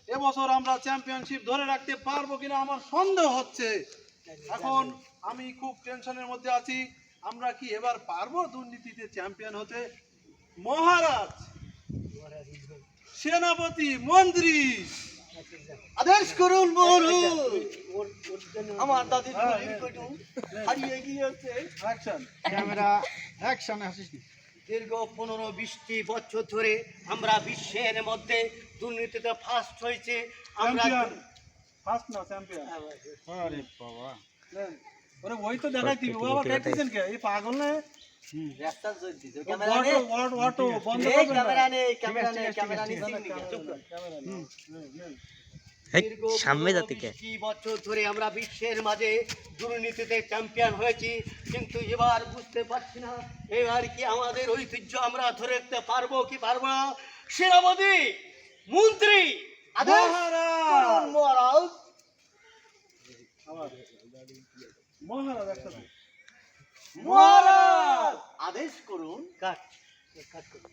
এবছর আমরা চ্যাম্পিয়নশিপ ধরে রাখতে পারবো কিনা আমার সন্দেহ হচ্ছে। এখন আমি খুব টেনশনের মধ্যে আছি, আমরা কি এবার পারবো দুর্নীতিতে চ্যাম্পিয়ন হতে? মহারাজ, সেনাপতি, মন্ত্রী, আদেশ করুন মহারাজ। আমার দাদির কটু হারিয়ে গিয়েছে। অ্যাকশন। ক্যামেরা অ্যাকশন আসিস। দীর্ঘ 15-20 বছর ধরে আমরা বিশ্বের মধ্যে দুর্নীতিতে ফার্স্ট হয়েছে। আমরা চ্যাম্পিয়ন, ফার্স্ট না চ্যাম্পিয়ন। আরে বাবা, ওরে ওই তো দেখাই দিবি, ও আবার দেখতেছেন কে? এই পাগল না? রাস্তা জ্বলছে অটো বন্ধ এই করবেন না। ক্যামেরা নেই, ক্যামেরা ঠিক নেই, আছে, ক্যামেরা ঠিক নেই, আছে, সিগনি কে, চুপ কর। ক্যামেরা নেই। দীর্ঘ 15-20 বছর ধরে আমরা বিশ্বের মাঝে দুর্নীতিতে চ্যাম্পিয়ন হয়েছি, কিন্তু এবার বুঝতে পারছি না এবার কি আমাদের ঐতিহ্য আমরা ধরে রাখতে পারবো কি পারবো না। সেনাপতি, মন্ত্রী, আদেশ করুন মহারাজ। আবার মহারাজ একসাথে। মহারাজ আদেশ করুন। কাট কাট করুন।